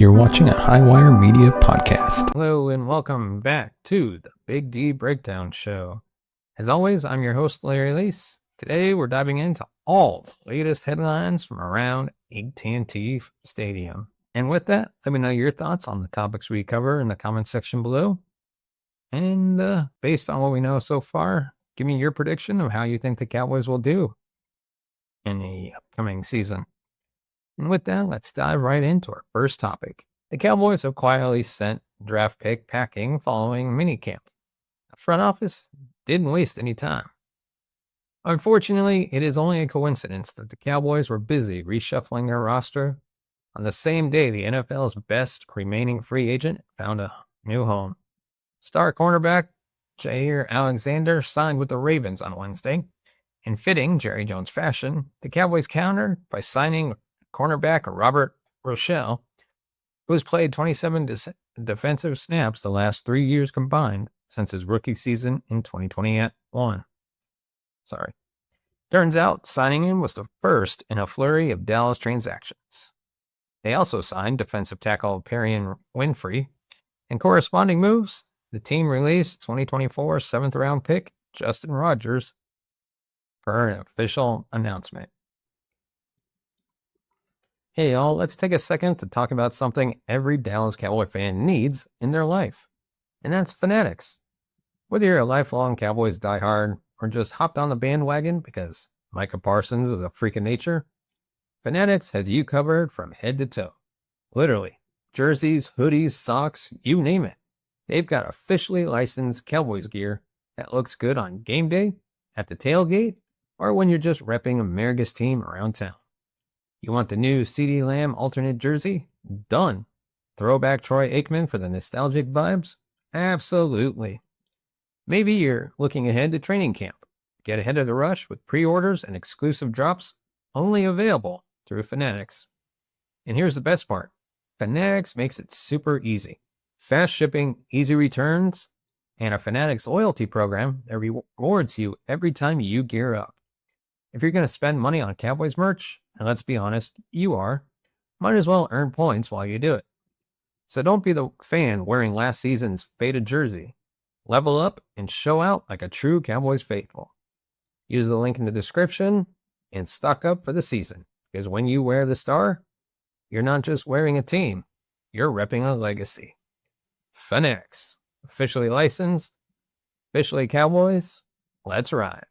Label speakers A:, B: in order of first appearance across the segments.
A: You're watching a Highwire Media podcast.
B: Hello and welcome back to the Big D Breakdown Show. As always, I'm your host, Larry Lease. Today, we're diving into all the latest headlines from around AT&T Stadium. And with that, let me know your thoughts on the topics we cover in the comments section below. And based on what we know so far, give me your prediction of how you think the Cowboys will do in the upcoming season. And with that, let's dive right into our first topic. The Cowboys have quietly sent draft pick packing following minicamp. The front office didn't waste any time. Unfortunately, it is only a coincidence that the Cowboys were busy reshuffling their roster on the same day the NFL's best remaining free agent found a new home. Star cornerback Jaire Alexander signed with the Ravens on Wednesday. In fitting Jerry Jones fashion, the Cowboys countered by signing cornerback Robert Rochell, who has played 27 defensive snaps the last 3 years combined since his rookie season in 2021. Turns out signing him was the first in a flurry of Dallas transactions. They also signed defensive tackle Perrion Winfrey. In corresponding moves, the team released 2024 7th-round pick Justin Rogers per an official announcement. Hey y'all, let's take a second to talk about something every Dallas Cowboy fan needs in their life, and that's fanatics. Whether you're a lifelong Cowboys diehard or just hopped on the bandwagon because Micah Parsons is a freak of nature, Fanatics has you covered from head to toe. Literally, jerseys, hoodies, socks, you name it. They've got officially licensed Cowboys gear that looks good on game day, at the tailgate, or when you're just repping America's team around town. You want the new CeeDee Lamb alternate jersey? Done. Throwback Troy Aikman for the nostalgic vibes? Absolutely. Maybe you're looking ahead to training camp. Get ahead of the rush with pre-orders and exclusive drops only available through Fanatics. And here's the best part. Fanatics makes it super easy. Fast shipping, easy returns, and a Fanatics loyalty program that rewards you every time you gear up. If you're going to spend money on Cowboys merch, and let's be honest, you are, might as well earn points while you do it. So don't be the fan wearing last season's faded jersey. Level up and show out like a true Cowboys faithful. Use the link in the description and stock up for the season, because when you wear the star, you're not just wearing a team, you're repping a legacy. Fanatics, officially licensed, officially Cowboys, let's ride.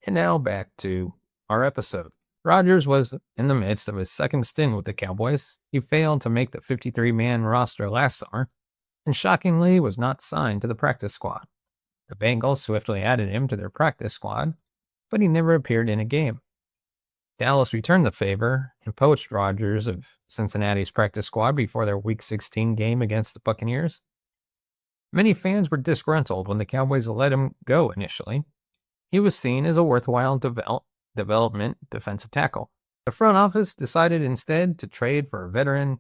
B: And now back to our episode. Rodgers was in the midst of his second stint with the Cowboys. He failed to make the 53-man roster last summer, and shockingly was not signed to the practice squad. The Bengals swiftly added him to their practice squad, but he never appeared in a game. Dallas returned the favor and poached Rodgers of Cincinnati's practice squad before their Week 16 game against the Buccaneers. Many fans were disgruntled when the Cowboys let him go initially. He was seen as a worthwhile development defensive tackle. The front office decided instead to trade for veteran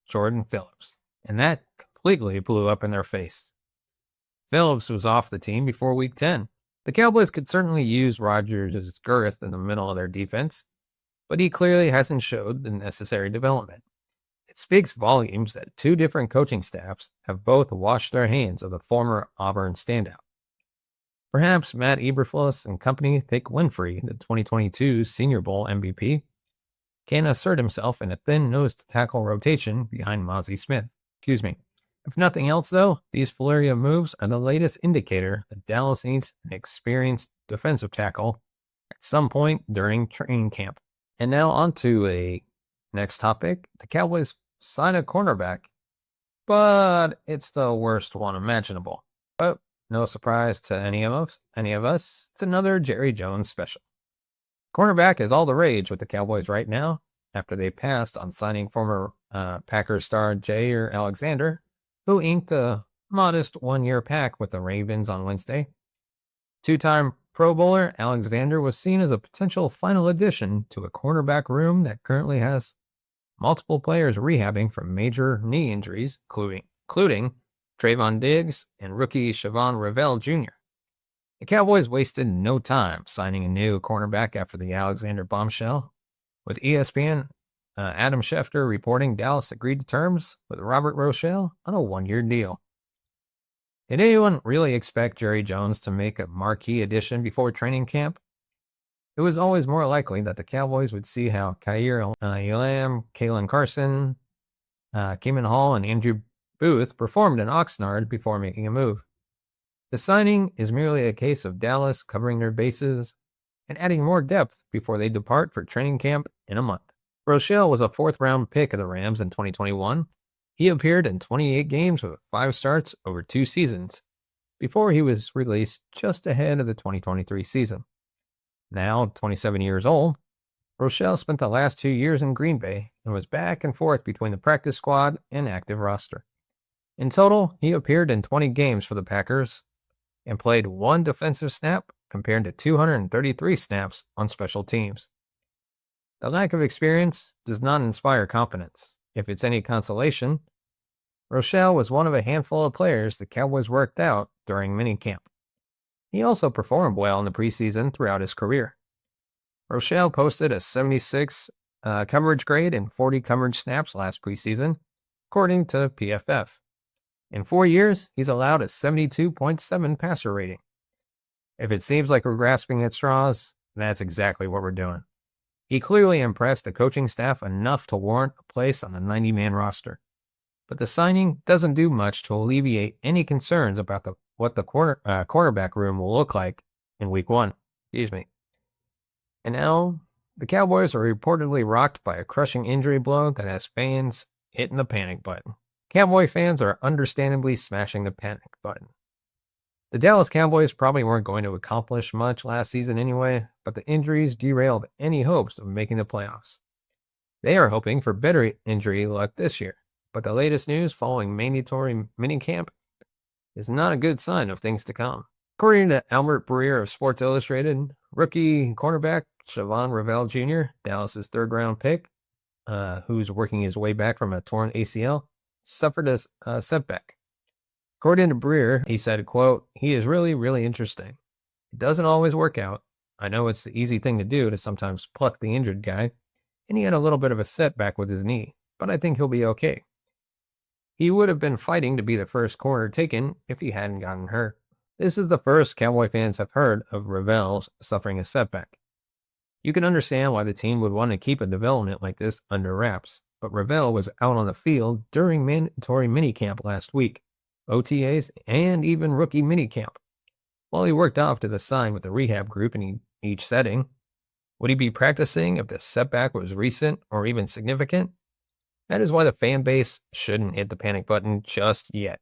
B: Jordan Phillips, and that completely blew up in their face. Phillips was off the team before Week 10. The Cowboys could certainly use Rodgers' girth in the middle of their defense, but he clearly hasn't showed the necessary development. It speaks volumes that two different coaching staffs have both washed their hands of the former Auburn standout. Perhaps Matt Eberflus and company think Winfrey, the 2022 Senior Bowl MVP, can assert himself in a thin-nosed tackle rotation behind Mozzie Smith. If nothing else, though, these flurry of moves are the latest indicator that Dallas needs an experienced defensive tackle at some point during training camp. And now on to a next topic. The Cowboys sign a cornerback, but it's the worst one imaginable. But no surprise to any of us, it's another Jerry Jones special. Cornerback is all the rage with the Cowboys right now after they passed on signing former Packers star Jaire Alexander, who inked a modest one-year pact with the Ravens on Wednesday. Two-time Pro Bowler Alexander was seen as a potential final addition to a cornerback room that currently has multiple players rehabbing from major knee injuries, including Trayvon Diggs and rookie Shavon Revel Jr. The Cowboys wasted no time signing a new cornerback after the Alexander bombshell, with ESPN Adam Schefter reporting Dallas agreed to terms with Robert Rochell on a 1-year deal. Did anyone really expect Jerry Jones to make a marquee addition before training camp? It was always more likely that the Cowboys would see how Jaire Alexander, Kalen Carson, Keeman Hall, and Andrew Booth performed in Oxnard before making a move. The signing is merely a case of Dallas covering their bases and adding more depth before they depart for training camp in a month. Rochell was a 4th-round pick of the Rams in 2021. He appeared in 28 games with 5 starts over 2 seasons before he was released just ahead of the 2023 season. Now 27 years old, Rochell spent the last 2 years in Green Bay and was back and forth between the practice squad and active roster. In total, he appeared in 20 games for the Packers and played 1 defensive snap compared to 233 snaps on special teams. The lack of experience does not inspire confidence. If it's any consolation, Rochell was one of a handful of players the Cowboys worked out during minicamp. He also performed well in the preseason throughout his career. Rochell posted a 76 coverage grade and 40 coverage snaps last preseason, according to PFF. In 4 years, he's allowed a 72.7 passer rating. If it seems like we're grasping at straws, that's exactly what we're doing. He clearly impressed the coaching staff enough to warrant a place on the 90-man roster. But the signing doesn't do much to alleviate any concerns about what the quarterback room will look like in Week 1. And now, the Cowboys are reportedly rocked by a crushing injury blow that has fans hitting the panic button. Cowboy fans are understandably smashing the panic button. The Dallas Cowboys probably weren't going to accomplish much last season anyway, but the injuries derailed any hopes of making the playoffs. They are hoping for better injury luck this year, but the latest news following mandatory minicamp is not a good sign of things to come. According to Albert Breer of Sports Illustrated, rookie cornerback Shavon Revel Jr., Dallas's 3rd-round pick, who's working his way back from a torn ACL, suffered a setback. According to Breer, he said, quote, "He is really, really interesting. It doesn't always work out. I know it's the easy thing to do to sometimes pluck the injured guy, and he had a little bit of a setback with his knee, but I think he'll be okay. He would have been fighting to be the first corner taken if he hadn't gotten hurt." This is the first Cowboy fans have heard of Revel suffering a setback. You can understand why the team would want to keep a development like this under wraps, but Revel was out on the field during mandatory minicamp last week, OTAs, and even rookie minicamp. While he worked off to the side with the rehab group in each setting, would he be practicing if the setback was recent or even significant? That is why the fan base shouldn't hit the panic button just yet.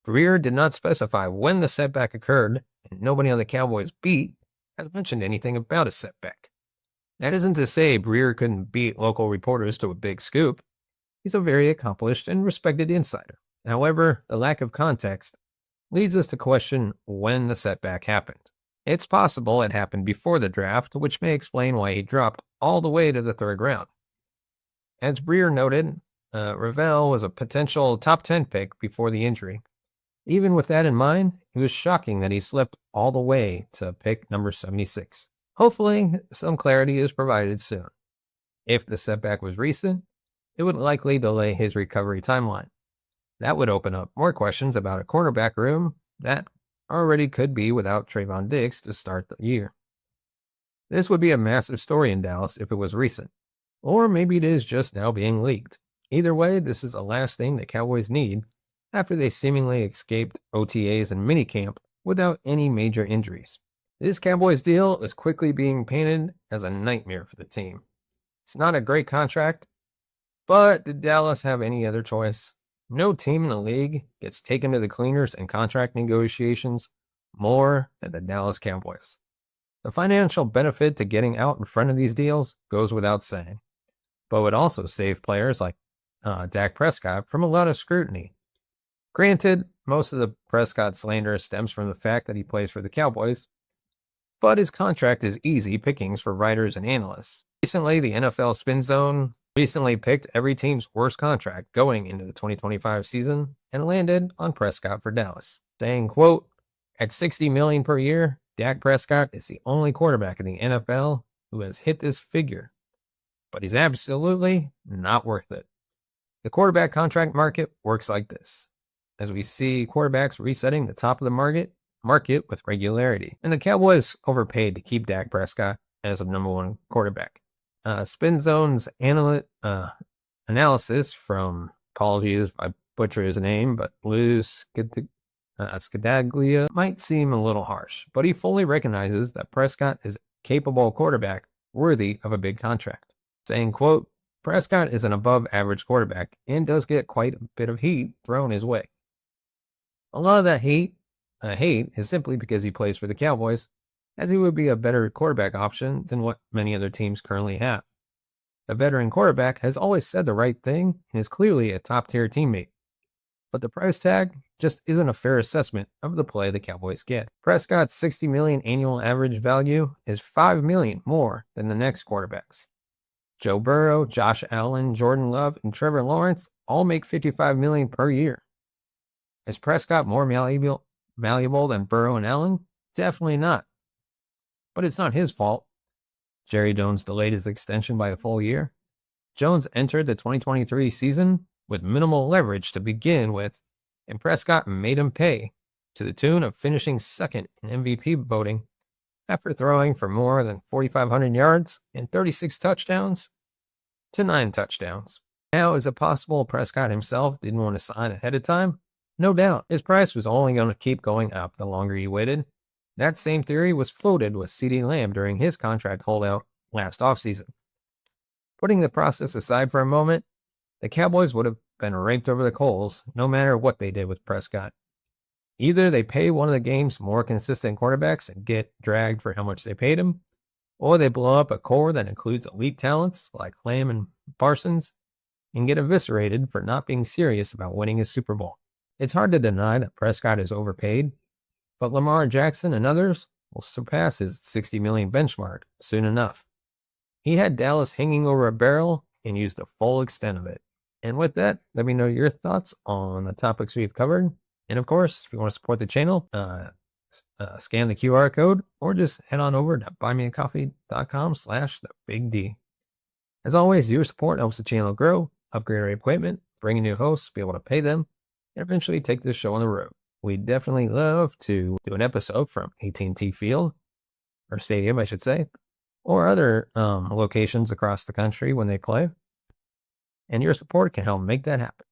B: Breer did not specify when the setback occurred, and nobody on the Cowboys beat has mentioned anything about a setback. That isn't to say Breer couldn't beat local reporters to a big scoop. He's a very accomplished and respected insider. However, the lack of context leads us to question when the setback happened. It's possible it happened before the draft, which may explain why he dropped all the way to the 3rd round. As Breer noted, Revel was a potential top 10 pick before the injury. Even with that in mind, it was shocking that he slipped all the way to pick number 76. Hopefully, some clarity is provided soon. If the setback was recent, it would likely delay his recovery timeline. That would open up more questions about a cornerback room that already could be without Trayvon Diggs to start the year. This would be a massive story in Dallas if it was recent, or maybe it is just now being leaked. Either way, this is the last thing the Cowboys need after they seemingly escaped OTAs and minicamp without any major injuries. This Cowboys deal is quickly being painted as a nightmare for the team. It's not a great contract, but did Dallas have any other choice? No team in the league gets taken to the cleaners in contract negotiations more than the Dallas Cowboys. The financial benefit to getting out in front of these deals goes without saying, but would also save players like Dak Prescott from a lot of scrutiny. Granted, most of the Prescott slander stems from the fact that he plays for the Cowboys, but his contract is easy pickings for writers and analysts. Recently, the NFL Spin Zone recently picked every team's worst contract going into the 2025 season and landed on Prescott for Dallas, saying, quote, "At $60 million per year, Dak Prescott is the only quarterback in the NFL who has hit this figure. but he's absolutely not worth it. The quarterback contract market works like this, as we see quarterbacks resetting the top of the market with regularity. And the Cowboys overpaid to keep Dak Prescott as a number one quarterback. Spin Zone's analysis from, apologies if I butcher his name, but Lou Scadaglia might seem a little harsh, but he fully recognizes that Prescott is a capable quarterback worthy of a big contract, saying, quote, Prescott is an above average quarterback and does get quite a bit of heat thrown his way. A lot of that hate is simply because he plays for the Cowboys, as he would be a better quarterback option than what many other teams currently have. The veteran quarterback has always said the right thing and is clearly a top-tier teammate. But the price tag just isn't a fair assessment of the play the Cowboys get. Prescott's $60 million annual average value is $5 million more than the next quarterbacks. Joe Burrow, Josh Allen, Jordan Love, and Trevor Lawrence all make $55 million per year. Is Prescott more valuable than Burrow and Allen? Definitely not. But it's not his fault. Jerry Jones delayed his extension by a full year. Jones entered the 2023 season with minimal leverage to begin with, and Prescott made him pay to the tune of finishing second in MVP voting after throwing for more than 4,500 yards and 36 touchdowns to 9 touchdowns. Now, is it possible Prescott himself didn't want to sign ahead of time? No doubt. His price was only going to keep going up the longer he waited. That same theory was floated with CeeDee Lamb during his contract holdout last offseason. Putting the process aside for a moment, the Cowboys would have been raked over the coals no matter what they did with Prescott. Either they pay one of the game's more consistent quarterbacks and get dragged for how much they paid him, or they blow up a core that includes elite talents like Lamb and Parsons and get eviscerated for not being serious about winning a Super Bowl. It's hard to deny that Prescott is overpaid, but Lamar Jackson and others will surpass his $60 million benchmark soon enough. He had Dallas hanging over a barrel and used the full extent of it. And with that, let me know your thoughts on the topics we've covered. And of course, if you want to support the channel, scan the QR code or just head on over to buymeacoffee.com/thebigD. As always, your support helps the channel grow, upgrade our equipment, bring in new hosts, be able to pay them, and eventually take this show on the road. We'd definitely love to do an episode from AT&T Field, or Stadium, I should say, or other locations across the country when they play. And your support can help make that happen.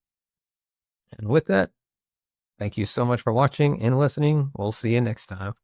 B: And with that, thank you so much for watching and listening. We'll see you next time.